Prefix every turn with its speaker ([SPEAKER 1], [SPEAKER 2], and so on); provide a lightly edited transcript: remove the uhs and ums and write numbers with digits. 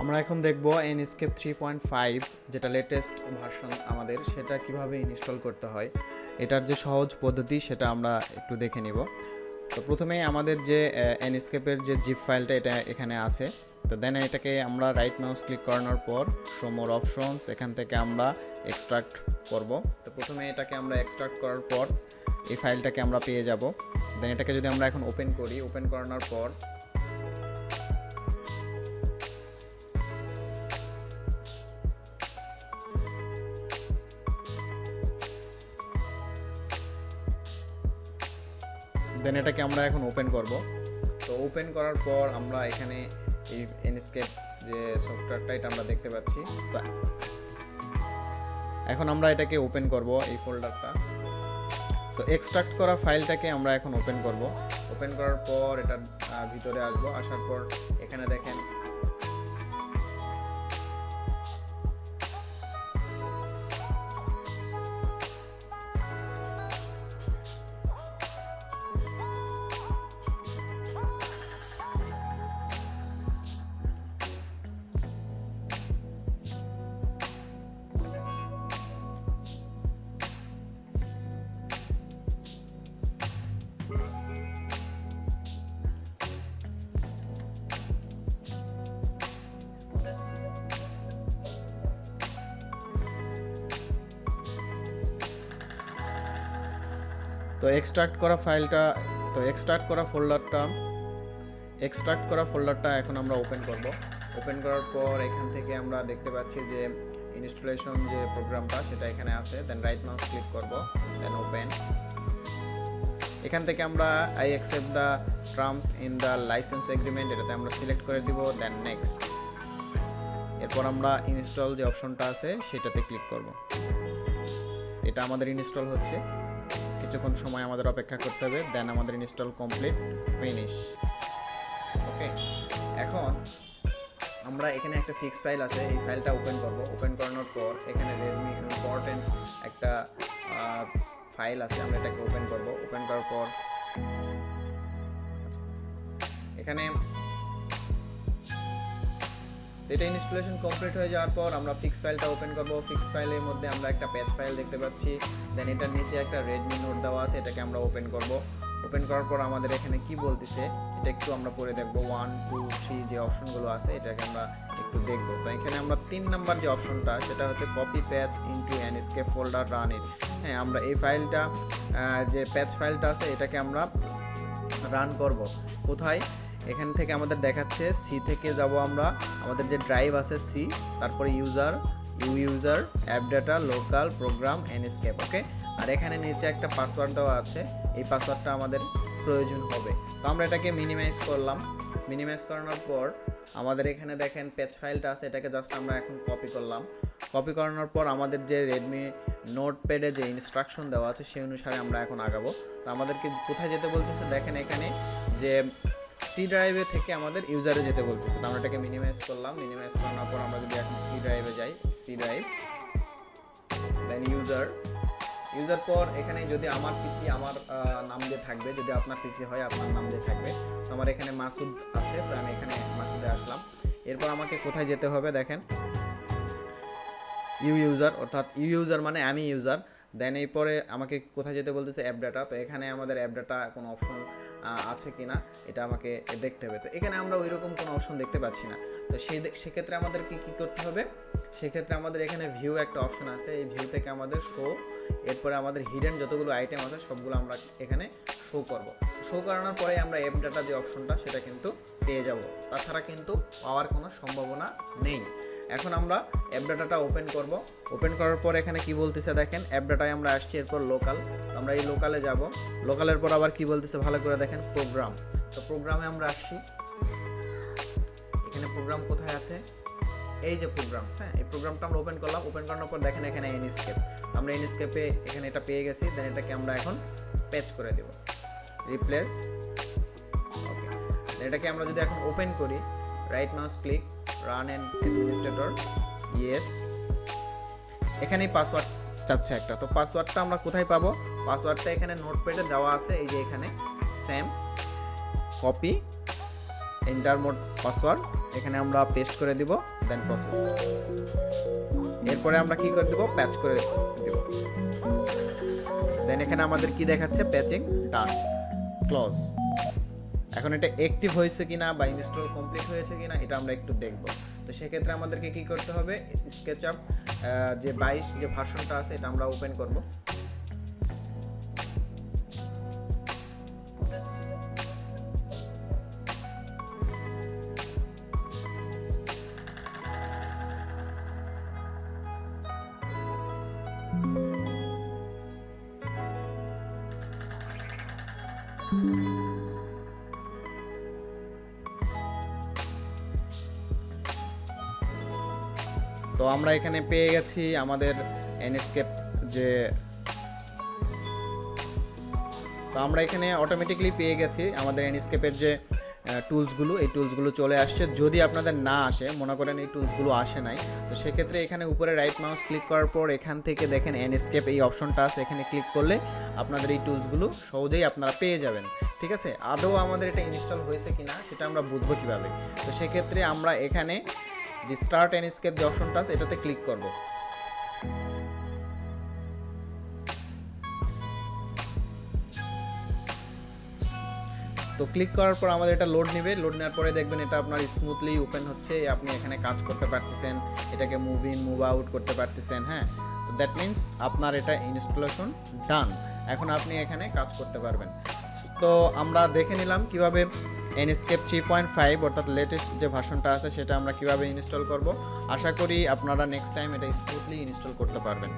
[SPEAKER 1] আমরা এখন দেখব Ensacpe 3.5 যেটা লেটেস্ট ভার্সন আমাদের, সেটা কিভাবে ইনস্টল করতে হয়। এটার যে সহজ পদ্ধতি সেটা আমরা একটু দেখে নিব। তো প্রথমেই আমাদের যে Ensacpe-এর যে জিপ ফাইলটা এটা এখানে আছে। তো দেন এটাকে আমরা রাইট মাউস ক্লিক করানোর পর শো মোর অপশনস, এখান থেকে আমরা এক্সট্রাক্ট করব। তো প্রথমে এটাকে আমরা এক্সট্রাক্ট করার পর এই ফাইলটাকে আমরা পেয়ে যাব। দেন এটাকে যদি আমরা এখন ওপেন করি, ওপেন করানোর পর দেন এটাকে আমরা এখন ওপেন করব। তো ওপেন করার পর আমরা এখানে এই Ensacpe যে সফটওয়্যারটা এটা আমরা দেখতে পাচ্ছি। তো এখন আমরা এটাকে ওপেন করব এই ফোল্ডারটা। তো এক্সট্রাক্ট করা ফাইলটাকে আমরা এখন ওপেন করব। ওপেন করার পর এটার ভিতরে আসবো, আসার পর এখানে দেখেন তো এক্সট্রাক্ট করা ফোল্ডারটা এখন আমরা ওপেন করব। ওপেন করার পর এখান থেকে আমরা দেখতে পাচ্ছি যে ইনস্টলেশন যে প্রোগ্রামটা সেটা এখানে আছে। দেন রাইট মাউস ক্লিক করব, দেন ওপেন। এখান থেকে আমরা I accept the terms in the licence agreement এটাতে আমরা সিলেক্ট করে দিব, দেন নেক্সট। এরপর আমরা ইনস্টল যে অপশনটা আছে সেটাতে ক্লিক করব। এটা আমাদের ইনস্টল হচ্ছে, কিছুক্ষণ সময় আমাদের অপেক্ষা করতে হবে। দেন আমাদের ইনস্টল কমপ্লিট, ফিনিশ। ওকে, এখন আমরা এখানে একটা ফিক্স ফাইল আছে, এই ফাইলটা ওপেন করব। ওপেন করানোর পর এখানে রেডমি ইম্পর্টেন্ট একটা ফাইল আছে, আমরা এটাকে ওপেন করব। ওপেন করার পর এখানে এটা ইনস্টলেশন কমপ্লিট হয়ে যাওয়ার পর আমরা ফিক্স ফাইলটা ওপেন করব। ফিক্স ফাইলের মধ্যে আমরা একটা প্যাচ ফাইল দেখতে পাচ্ছি। দেন এটার নিচে একটা রেডমি নোট দেওয়া আছে, এটাকে আমরা ওপেন করব। ওপেন করার পর আমাদের এখানে কি বলতেছে এটা একটু আমরা পড়ে দেখব। 1 2 3 যে অপশনগুলো আছে এটাকে আমরা একটু দেখব। তো এখানে আমরা 3 নাম্বার যে অপশনটা সেটা হচ্ছে কপি প্যাচ ইনটু Ensacpe ফোল্ডার রান ইট। হ্যাঁ, আমরা এই ফাইলটা যে প্যাচ ফাইলটা আছে এটাকে আমরা রান করব। কোথায়? এখান থেকে আমাদের দেখাচ্ছে সি থেকে যাব আমরা, আমাদের যে ড্রাইভ আছে সি, তারপরে user app data, local, program, Ensacpe। Okay, আর এখানে নিচে একটা পাসওয়ার্ড দেওয়া আছে, এই পাসওয়ার্ডটা আমাদের প্রয়োজন হবে। তো আমরা এটাকে মিনিমাইজ করলাম। মিনিমাইজ করানোর পর আমাদের এখানে দেখেন পেজ ফাইলটা আছে, এটাকে জাস্ট আমরা এখন কপি করলাম। কপি করানোর পর আমাদের যে রেডমি নোটপ্যাডে যে ইনস্ট্রাকশন দেওয়া আছে সেই অনুসারে আমরা এখন আগাবো। তো আমাদেরকে কোথায় যেতে বলতেছে দেখেন এখানে যে সি ড্রাইভে থেকে আমাদের ইউজারে যেতে বলতেছে। তো আমরা এটাকে মিনিমাইজ করলাম। মিনিমাইজ করানোর পর আমরা যদি এখন সি ড্রাইভে যাই, সি ড্রাইভ, দেন ইউজার পর এখানে যদি আমার পিসি আমার নাম দিয়ে থাকবে, যদি আপনার পিসি হয় আপনার নাম দিয়ে থাকবে। তো আমার এখানে মাসুদ আছে, তো আমি এখানে মাসুদে আসলাম। এরপর আমাকে কোথায় যেতে হবে দেখেন, ইউজার, অর্থাৎ ইউজার মানে আমি ইউজার। দেন এরপরে আমাকে কোথায় যেতে বলতেছে অ্যাপ ডাটা। তো এখানে আমাদের অ্যাপ ডাটা কোনো অপশন আছে কিনা এটা আমাকে দেখতে হবে। তো এখানে আমরা ওই রকম কোনো অপশন দেখতে পাচ্ছি না। তো সেক্ষেত্রে আমাদেরকে কী করতে হবে, সেক্ষেত্রে আমাদের এখানে ভিউ একটা অপশন আছে, এই ভিউ থেকে আমাদের শো, এরপরে আমাদের হিডেন যতগুলো আইটেম আছে সবগুলো আমরা এখানে শো করব। শো করানোর পরে আমরা অ্যাপ ডাটা যে অপশনটা সেটা কিন্তু পেয়ে যাব, তাছাড়া কিন্তু পাওয়ার কোনো সম্ভাবনা নেই। এখন আমরা অ্যাপ ডাটাটা ওপেন করব। ওপেন করার পর এখানে কি বলতেছে দেখেন, অ্যাপ ডাটায় আমরা আসছি, এরপর লোকাল। তো আমরা এই লোকালে যাব। লোকালের পর আবার কি বলতেছে ভালো করে দেখেন, প্রোগ্রাম। তো প্রোগ্রামে আমরা আসছি, এখানে প্রোগ্রাম কোথায় আছে, এই যে প্রোগ্রাম। হ্যাঁ, এই প্রোগ্রামটা আমরা ওপেন করলাম। ওপেন করানোর পর দেখেন এখানে Ensacpe, আমরা Ensacpe এখানে এটা পেয়ে গেছি। দেন এটাকে আমরা এখন প্যাচ করে দেব, রিপ্লেস। ওকে, এটাকে আমরা যদি এখন ওপেন করি, right mouse click, run and administrator, yes. এখানেই পাসওয়ার্ড চাচ্ছে একটা। তো পাসওয়ার্ডটা আমরা কোথায় পাবো, পাসওয়ার্ডটা এখানে নোটপ্যাডে দেওয়া আছে, এই যে এখানে same, copy, enter mode password, এখানে আমরা পেস্ট করে দিব, দেন প্রসেস। এরপরে আমরা কি করে দিব, প্যাচ করে দিব। দেন এখানে আমাদের কি দেখাচ্ছে, প্যাচিং ডান, ক্লোজ। এখন এটা অ্যাক্টিভ হয়েছে কিনা বা ইনস্টল কমপ্লিট হয়েছে কিনা এটা আমরা একটু দেখব। তো সেক্ষেত্রে আমাদেরকে কি করতে হবে, স্কেচআপ যে 22 যে ভার্সনটা আছে এটা আমরা ওপেন করব। তো আমরা এখানে পেয়ে গেছি আমাদের এনস্কেপ যে, তো আমরা এখানে অটোমেটিক্যালি পেয়ে গেছি আমাদের এনস্কেপের যে টুলসগুলো, এই টুলসগুলো চলে আসছে। যদি আপনাদের না আসে, মনে করেন এই টুলসগুলো আসে নাই, তো সেক্ষেত্রে এখানে উপরে রাইট মাউস ক্লিক করার পর এখান থেকে দেখেন এনস্কেপ এই অপশনটা আছে, এখানে ক্লিক করলে আপনাদের এই টুলসগুলো সহজেই আপনারা পেয়ে যাবেন। ঠিক আছে, আদৌ আমাদের এটা ইনস্টল হয়েছে কিনা সেটা আমরা বুঝবো কিভাবে। তো সেক্ষেত্রে আমরা এখানে যে স্টার্ট এনস্কেপ যে অপশনটা আছে এটাতে ক্লিক করব। তো ক্লিক করার পর আমাদের এটা লোড নেবে, লোড নেওয়ার পরে দেখবেন এটা আপনার স্মুথলি ওপেন হচ্ছে, আপনি এখানে কাজ করতে পারতেছেন, এটাকে মুভ ইন মুভ আউট করতে পারতেছেন। হ্যাঁ, তো দ্যাট মিন্স আপনার এটা ইনস্টলেশন ডান। এখন আপনি এখানে কাজ করতে পারবেন। তো আমরা দেখে নিলাম কিভাবে এনস্কেপ 3.5 অর্থাৎ লেটেস্ট যে ভার্সনটা আছে সেটা আমরা কিভাবে ইনস্টল করব। আশা করি আপনারা নেক্সট টাইম এটা স্মুথলি ইনস্টল করতে পারবেন।